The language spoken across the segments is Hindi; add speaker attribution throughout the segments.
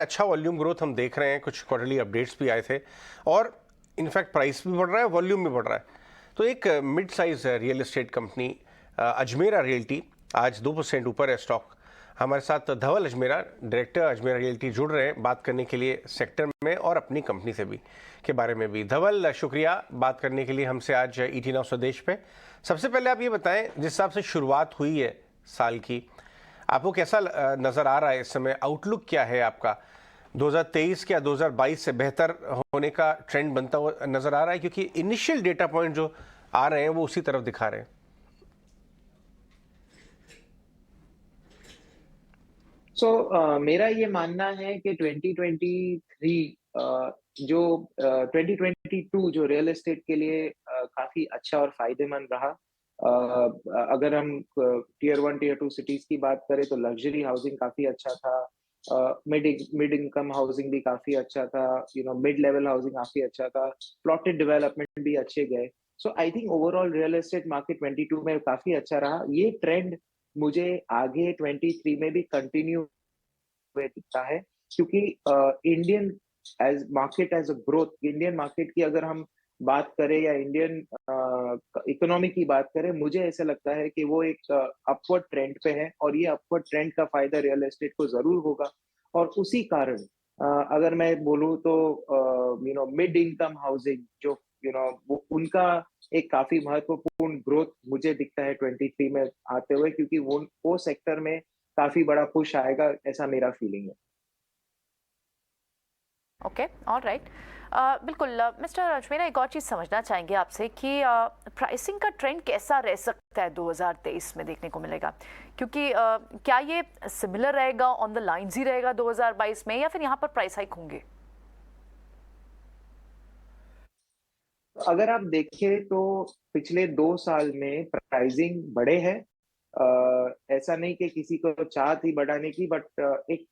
Speaker 1: अच्छा वॉल्यूम ग्रोथ हम देख रहे हैं, कुछ क्वार्टरली अपडेट्स भी आए थे और इनफैक्ट प्राइस भी बढ़ रहा है, वॉल्यूम भी बढ़ रहा है। तो एक mid size real estate company Ajmera realty आज 2% ऊपर है स्टॉक। हमारे साथ धवल अजमेरा, डायरेक्टर अजमेरा रियल्टी, जुड़ रहे हैं बात करने के लिए सेक्टर में और अपनी कंपनी से भी के बारे में भी। धवल, शुक्रिया बात करने के लिए हमसे आज ईटी नाउ स्वदेश पे। सबसे पहले आप ये बताएं, जिस हिसाब से शुरुआत हुई है साल की, आपको कैसा नजर आ रहा है इस समय? आउटलुक क्या है आपका? 2023 क्या 2022 से बेहतर होने का ट्रेंड बनता हुआ नजर आ रहा है? क्योंकि इनिशियल डेटा पॉइंट जो आ रहे हैं वो उसी तरफ दिखा रहे हैं।
Speaker 2: मेरा ये मानना है कि 2023 जो 2022 जो रियल एस्टेट के लिए काफी अच्छा और फायदेमंद रहा। अगर हम टीयर 1 टीयर 2 सिटीज की बात करें तो लग्जरी हाउसिंग काफी अच्छा था, मिड इनकम हाउसिंग भी काफी अच्छा था, मिड लेवल हाउसिंग काफी अच्छा था, प्लॉटेड डेवलपमेंट भी अच्छे गए। So I think overall real estate market 22 में काफी अच्छा रहा। ये ट्रेंड मुझे आगे 23 में भी कंटिन्यू हुए दिखता है, क्योंकि Indian as market as a growth, Indian market की अगर हम बात करें या इंडियन इकोनॉमी की बात करें, मुझे ऐसा लगता है कि वो एक अपवर्ड ट्रेंड पे है और ये अपवर्ड ट्रेंड का फायदा रियल एस्टेट को जरूर होगा। और उसी कारण अगर मैं बोलूँ तो मिड इनकम हाउसिंग जो वो उनका एक काफी महत्वपूर्ण ग्रोथ मुझे दिखता है 23 में आते हुए, क्योंकि वो सेक्टर में काफी बड़ा पुश आएगा, ऐसा मेरा फीलिंग है।
Speaker 3: Okay, alright. बिल्कुल मिस्टर अजमेरा, एक और चीज़ समझना चाहेंगे आपसे कि प्राइसिंग का ट्रेंड कैसा रह सकता है 2023 में देखने को मिलेगा, क्योंकि क्या ये सिमिलर रहेगा, ऑन द लाइंस ही रहेगा 2022 में, या फिर यहाँ पर प्राइस हाइक होंगे?
Speaker 2: अगर आप देखें तो पिछले 2 साल में प्राइसिंग बढ़े हैं। ऐसा नहीं कि किसी को चाह थी बढ़ाने की, बट एक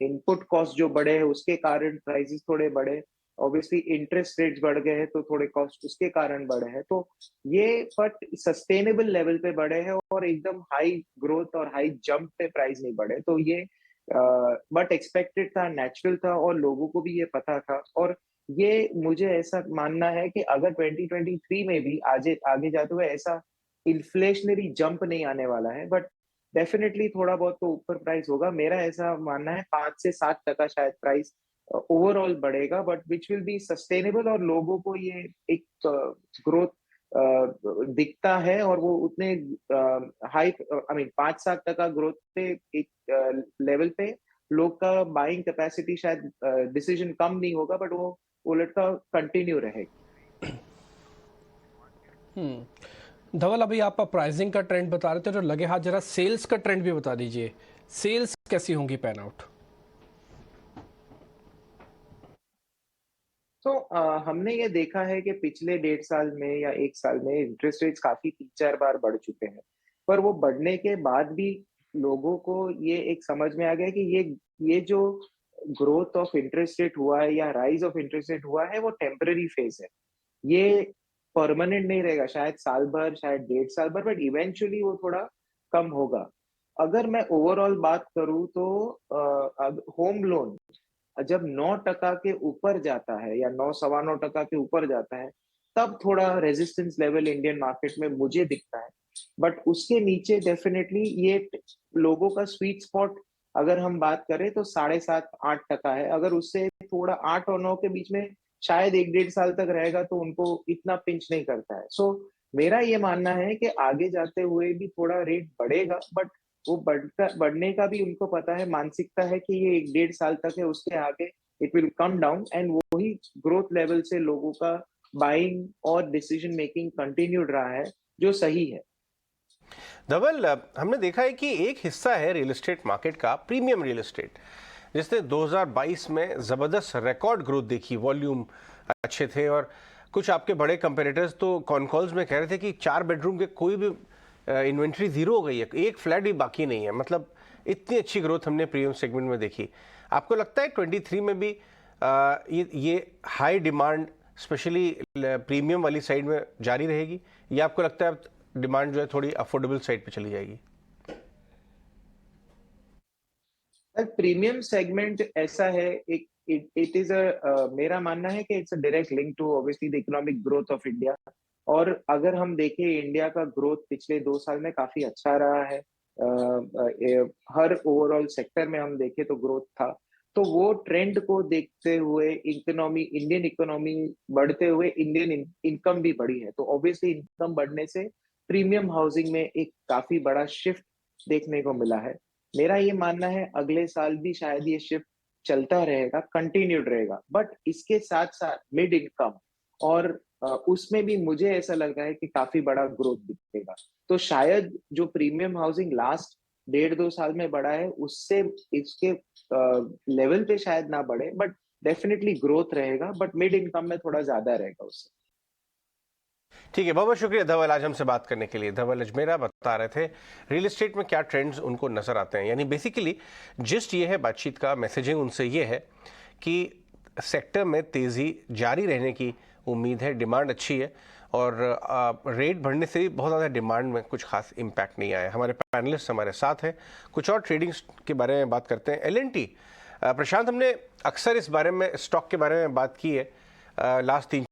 Speaker 2: इनपुट कॉस्ट जो बढ़े हैं उसके कारण प्राइसेस थोड़े बढ़े। ऑब्वियसली इंटरेस्ट रेट्स बढ़ गए हैं तो थोड़े कॉस्ट उसके कारण बढ़े हैं। तो ये बट सस्टेनेबल लेवल पे बढ़े हैं और एकदम हाई ग्रोथ और हाई जंप पे प्राइस नहीं बढ़े। तो ये बट एक्सपेक्टेड था, नेचुरल था और लोगों को भी ये पता था। और ये मुझे ऐसा मानना है कि अगर 2023 में भी आगे आगे जाते हुए ऐसा इन्फ्लेशनरी जंप नहीं आने वाला है, बट डेफिनेटली थोड़ा बहुत तो ऊपर प्राइस होगा। मेरा ऐसा मानना है 5 से 7% शायद प्राइस ओवरऑल बढ़ेगा, but which will be sustainable और लोगों को ये एक ग्रोथ दिखता है और वो उतने हाई, आई मीन 5-7% ग्रोथ पे एक लेवल पे लोग का बाइंग कैपेसिटी शायद डिसीजन कम नहीं होगा, बट वो उलट का कंटिन्यू रहेगी।
Speaker 4: धवल, अभी आप प्राइसिंग का ट्रेंड बता रहे थे, तो लगे हाथ जरा सेल्स का ट्रेंड भी बता दीजिए। सेल्स कैसी होंगी पैन आउट?
Speaker 2: तो हमने ये देखा है कि पिछले 1.5 साल में या 1 साल में इंटरेस्ट रेट्स काफी 3-4 बार बढ़ चुके हैं, पर वो बढ़ने के बाद भी लोगों को ये एक समझ में आ गया कि ये जो ग्रोथ ऑफ इंटरेस्ट रेट हुआ है या राइज ऑफ इंटरेस्ट रेट हुआ है वो टेम्पररी फेज है। ये परमानेंट नहीं रहेगा, शायद साल भर, शायद 1.5 साल भर, बट इवेंचुअली वो थोड़ा कम होगा। अगर मैं ओवरऑल बात करूं तो होम लोन जब 9% के ऊपर जाता है या 9 सवा 9% के ऊपर जाता है, तब थोड़ा रेजिस्टेंस लेवल इंडियन मार्केट में मुझे दिखता है। बट उसके नीचे डेफिनेटली ये लोगों का स्वीट स्पॉट अगर हम बात करें तो 7.5-8% है। अगर उससे थोड़ा 8 और 9 के बीच में शायद 1-1.5 साल तक रहेगा तो उनको इतना पिंच नहीं करता है। सो मेरा ये मानना है कि आगे जाते हुए भी थोड़ा रेट बढ़ेगा, बट वो बढ़ने का भी उनको पता है, मानसिकता है कि ये 1-1.5 साल तक है, उसके आगे it will come down and वही ग्रोथ लेवल से लोगों का बाइंग और डिसीजन मेकिंग कंटिन्यूड रहा है, जो सही है।
Speaker 1: धवल, हमने देखा है कि एक हिस्सा है रियल एस्टेट मार्केट का प्रीमियम रियल एस्टेट, जिसने 2022 में ज़बरदस्त रिकॉर्ड ग्रोथ देखी, वॉल्यूम अच्छे थे और कुछ आपके बड़े कंपेरेटर्स तो कॉन कॉल्स में कह रहे थे कि 4 बेडरूम के कोई भी इन्वेंट्री ज़ीरो हो गई है, एक फ्लैट भी बाकी नहीं है। मतलब इतनी अच्छी ग्रोथ हमने प्रीमियम सेगमेंट में देखी। आपको लगता है 23 में भी ये हाई डिमांड स्पेशली प्रीमियम वाली साइड में जारी रहेगी, या आपको लगता है अब डिमांड जो है थोड़ी अफोर्डेबल साइड पे चली जाएगी?
Speaker 2: प्रीमियम सेगमेंट ऐसा है, एक इट इज अ मेरा मानना है कि it's a direct link to obviously the economic growth of India. और अगर हम देखें इंडिया का ग्रोथ पिछले 2 साल में काफी अच्छा रहा है, हर ओवरऑल सेक्टर में हम देखें तो ग्रोथ था। तो वो ट्रेंड को देखते हुए इंडियन इकोनॉमी बढ़ते हुए इंडियन इनकम भी बढ़ी है, तो ऑब्वियसली इनकम बढ़ने से प्रीमियम हाउसिंग में एक काफी बड़ा शिफ्ट देखने को मिला है। मेरा ये मानना है अगले साल भी शायद ये शिफ्ट चलता रहेगा, कंटिन्यूड रहेगा, बट इसके साथ साथ मिड इनकम और उसमें भी मुझे ऐसा लग रहा है कि काफी बड़ा ग्रोथ दिखेगा। तो शायद जो प्रीमियम हाउसिंग लास्ट 1.5-2 साल में बढ़ा है उससे इसके लेवल पे शायद ना बढ़े, बट डेफिनेटली ग्रोथ रहेगा, बट मिड इनकम में थोड़ा ज्यादा रहेगा उससे।
Speaker 1: ठीक है, बहुत बहुत शुक्रिया धवल आज हमसे बात करने के लिए। धवल अजमेरा बता रहे थे रियल एस्टेट में क्या ट्रेंड्स उनको नजर आते हैं। यानी बेसिकली जिस्ट ये है बातचीत का, मैसेजिंग उनसे ये है कि सेक्टर में तेज़ी जारी रहने की उम्मीद है, डिमांड अच्छी है और रेट बढ़ने से भी बहुत ज़्यादा डिमांड में कुछ खास इम्पैक्ट नहीं आया। हमारे पैनलिस्ट हमारे साथ हैं, कुछ और ट्रेडिंग के बारे में बात करते हैं। L&T प्रशांत, हमने अक्सर इस बारे में स्टॉक के बारे में बात की है लास्ट 3